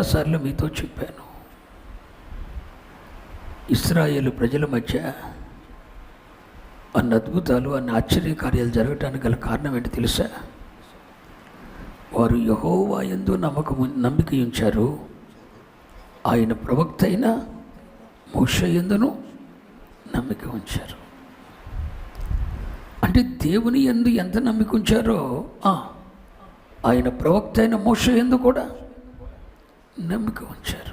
చాలాసార్లు మీతో చెప్పాను, ఇశ్రాయేలు ప్రజల మధ్య అన్ని అద్భుతాలు, అన్ని ఆశ్చర్యకార్యాలు జరగటానికి గల కారణం ఏంటి తెలుసా? వారు యెహోవా యందు నమ్మిక ఉంచారు. ఆయన ప్రవక్త అయిన మోషే యందును నమ్మిక ఉంచారు. అంటే దేవుని యందు ఎంత నమ్మిక ఉంచారో ఆయన ప్రవక్త అయిన మోషే యందు కూడా నమ్మిక ఉంచారు.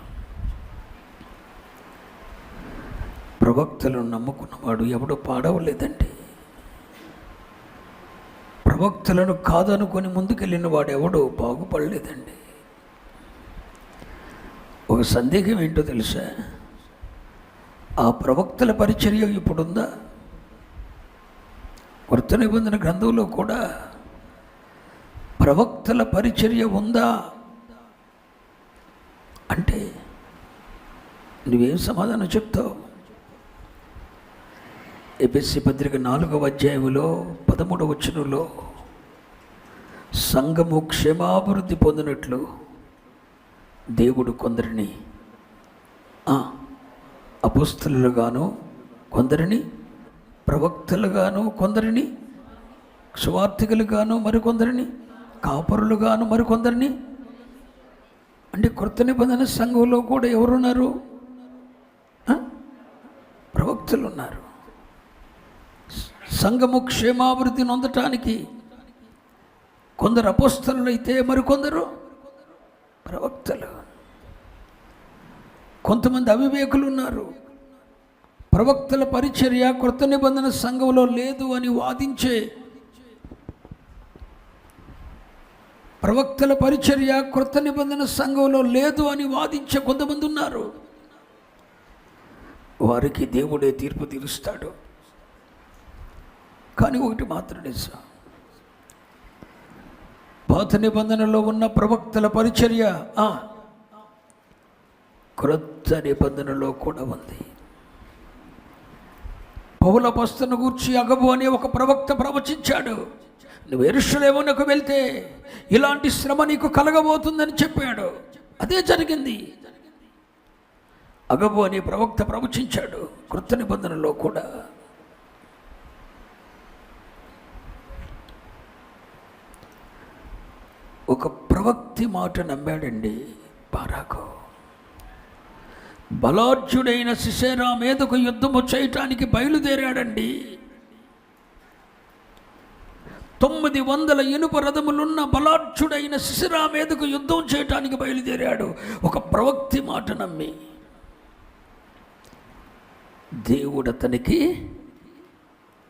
ప్రవక్తలను నమ్ముకున్నవాడు ఎవడో పాడవలేదండి. ప్రవక్తలను కాదనుకొని ముందుకెళ్ళిన వాడు ఎవడో బాగుపడలేదండి. ఒక సందేహం ఏంటో తెలుసా? ఆ ప్రవక్తల పరిచర్య ఇప్పుడుందా? కొత్త నిబంధన గ్రంథంలో కూడా ప్రవక్తల పరిచర్య ఉందా అంటే నువ్వేం సమాధానం చెప్తావు? ఎఫెసీ పత్రిక 4వ అధ్యాయంలో 13వ వచనంలో సంఘము క్షేమాభివృద్ధి పొందినట్లు దేవుడు కొందరిని అపోస్తలుగాను, కొందరిని ప్రవక్తలుగాను, కొందరిని సువార్థికులుగాను, మరికొందరిని కాపరులుగాను, మరికొందరిని. అంటే కొత్త నిబంధన సంఘంలో కూడా ఎవరున్నారు? ప్రవక్తలు ఉన్నారు. సంఘము క్షేమాభివృద్ధి నొందటానికి కొందరు అపోస్తలులు అయితే మరికొందరు ప్రవక్తలు. కొంతమంది అవివేకులు ఉన్నారు. ప్రవక్తల పరిచర్య కొత్త నిబంధన సంఘంలో లేదు అని వాదించే, ప్రవక్తల పరిచర్య కొత్త నిబంధన సంఘంలో లేదు అని వాదించే కొంతమంది ఉన్నారు. వారికి దేవుడే తీర్పు తీరుస్తాడు. కానీ ఒకటి మాత్రం నిజం, పాత నిబంధనలో ఉన్న ప్రవక్తల పరిచర్య క్రొత్త నిబంధనలో కూడా ఉంది. పౌలు అపొస్తలుని గూర్చి అగబు అనే ఒక ప్రవక్త ప్రవచించాడు. నువ్వు యెరూషలేమునకు వెళ్తే ఇలాంటి శ్రమ నీకు కలగబోతుందని చెప్పాడు. అదే జరిగింది. అగబు అనే ప్రవక్త ప్రవచించాడు. క్రొత్త నిబంధనలో కూడా ఒక ప్రవక్తి మాట నమ్మాడండి బారాకు. బలాఢ్యుడైన సిసెరా మీదకు యుద్ధము చేయటానికి బయలుదేరాడండి. 900 ఇనుప రథములున్న బలాఢ్యుడైన సిసెరా మీదకు యుద్ధం చేయటానికి బయలుదేరాడు ఒక ప్రవక్తి మాట నమ్మి. దేవుడు అతనికి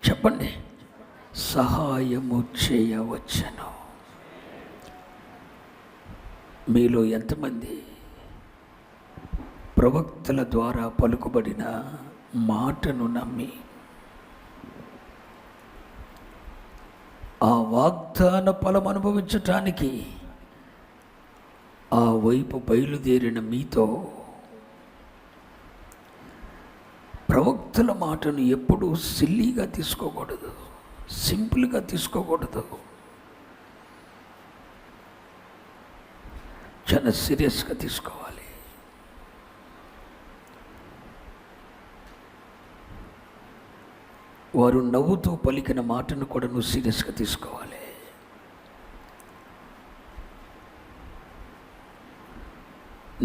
చెప్పండి సహాయము చేయవచ్చును. మీలో ఎంతమంది ప్రవక్తల ద్వారా పలుకుబడిన మాటను నమ్మి ఆ వాగ్దాన ఫలం అనుభవించటానికి ఆ వైపు బయలుదేరిన మీతో ప్రవక్తల మాటను ఎప్పుడూ సిల్లీగా తీసుకోకూడదు, సింపుల్గా తీసుకోకూడదు. చాలా సీరియస్గా తీసుకోవాలి. వారు నవ్వుతూ పలికిన మాటను కూడా నువ్వు సీరియస్గా తీసుకోవాలి.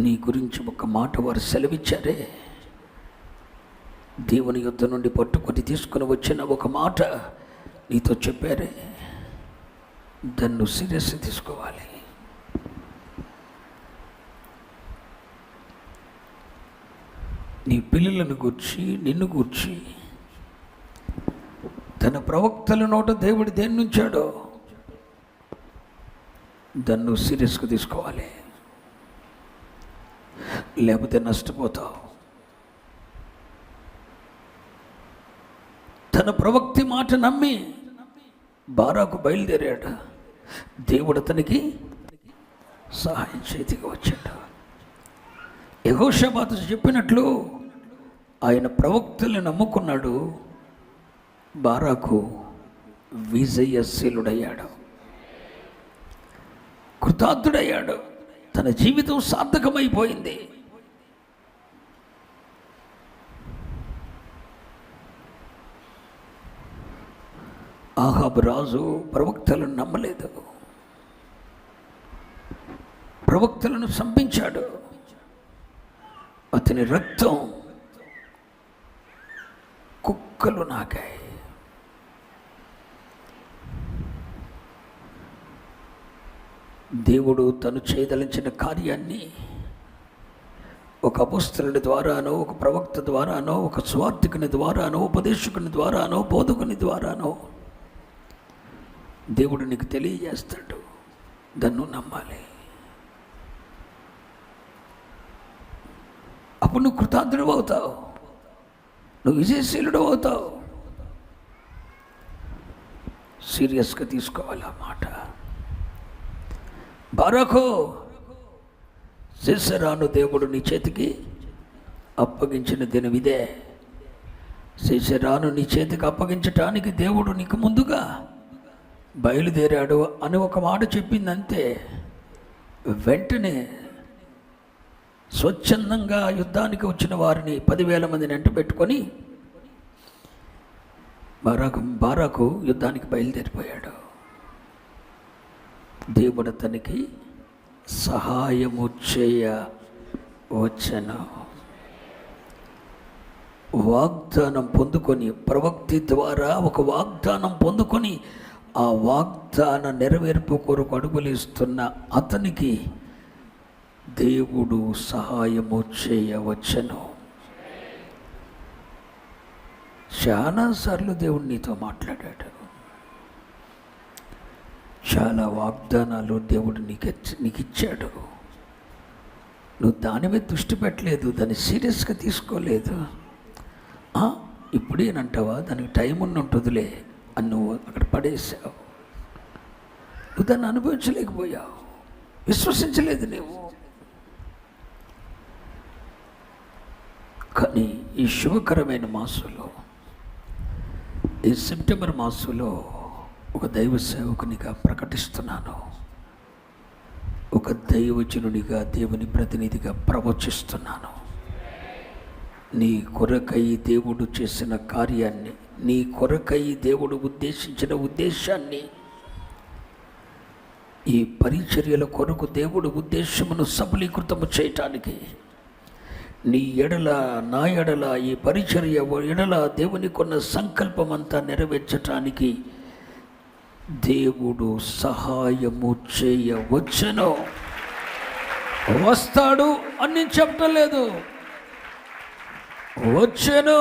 నీ గురించి ఒక మాట వారు సెలవిచ్చారే, దేవుని యుద్ధ నుండి పట్టుకొని తీసుకుని వచ్చిన ఒక మాట నీతో చెప్పారే, దాన్ని నువ్వు సీరియస్గా తీసుకోవాలి. నీ పిల్లలను గూర్చి, నిన్ను గూర్చి తన ప్రవక్తల నోట దేవుడు దేన్ని ఉంచాడో దాన్ని నువ్వు సీరియస్గా తీసుకోవాలి. లేకపోతే నష్టపోతావు. తన ప్రవక్తి మాట నమ్మి బారాకు బయలుదేరాడు. దేవుడు అతనికి సహాయం చేతికి వచ్చాడు. యెహోషాపాతు చెప్పినట్లు ఆయన ప్రవక్తల్ని నమ్ముకున్నాడు. బారాకు విజయశీలుడయ్యాడు, కృతార్థుడయ్యాడు. తన జీవితం సార్థకమైపోయింది. ఆహాబు రాజు ప్రవక్తలను నమ్మలేదు, ప్రవక్తలను చంపించాడు. అతని రక్తం కుక్కలు నాకాయి. దేవుడు తను చేయదలించిన కార్యాన్ని ఒక అపోస్తలుడి ద్వారానో, ఒక ప్రవక్త ద్వారానో, ఒక స్వార్థికుని ద్వారానో, ఉపదేశకుని ద్వారానో, బోధకుని ద్వారానో దేవుడు నీకు తెలియజేస్తాడు. దాన్ని నమ్మాలి. అప్పుడు నువ్వు కృతార్థుడు అవుతావు, నువ్వు విజయశీలుడు అవుతావు. సీరియస్గా తీసుకోవాలి ఆ మాట. బారాకు, సీసెరాను దేవుడు నీ చేతికి అప్పగించిన దినం ఇదే. సీసెరాను నీ చేతికి అప్పగించటానికి దేవుడు నీకు ముందుగా బయలుదేరాడు అని ఒక మాట చెప్పిందంతే. వెంటనే స్వచ్ఛందంగా యుద్ధానికి వచ్చిన వారిని 10,000 మందిని వెంట పెట్టుకొని బారాకు యుద్ధానికి బయలుదేరిపోయాడు. దేవుడు అతనికి సహాయము చేయవచ్చును. వాగ్దానం పొందుకొని, ప్రవక్తి ద్వారా ఒక వాగ్దానం పొందుకొని ఆ వాగ్దాన నెరవేర్పు కొరకు అడుగులేస్తున్న అతనికి దేవుడు సహాయము చేయవచ్చును. చాలాసార్లు దేవుడు నీతో మాట్లాడాడు. చాలా వాగ్దానాలు దేవుడు నీకు ఇచ్చాడు. నువ్వు దాని మీద దృష్టి పెట్టలేదు, దాన్ని సీరియస్గా తీసుకోలేదు. ఇప్పుడేనంటావా, దానికి టైం ఉంటుందిలే అని నువ్వు అక్కడ పడేసావు. నువ్వు దాన్ని అనుభవించలేకపోయావు, విశ్వసించలేదు నువ్వు. కానీ ఈ శుభకరమైన మాసంలో, ఈ సెప్టెంబర్ మాసంలో ఒక దైవ సేవకునిగా ప్రకటిస్తున్నాను, ఒక దైవజనునిగా, దేవుని ప్రతినిధిగా ప్రవచిస్తున్నాను. నీ కొరకై దేవుడు చేసిన కార్యాన్ని, నీ కొరకై దేవుడు ఉద్దేశించిన ఉద్దేశాన్ని, ఈ పరిచర్యల కొరకు దేవుడు ఉద్దేశమును సఫలీకృతము చేయటానికి, నీ ఎడల నా ఎడల ఈ పరిచర్య ఎడల దేవుని కొన్న సంకల్పం అంతా నెరవేర్చటానికి దేవుడు సహాయము చేయవచ్చును. వస్తాడు అని నేను చెప్పటం లేదు, వచ్చాను.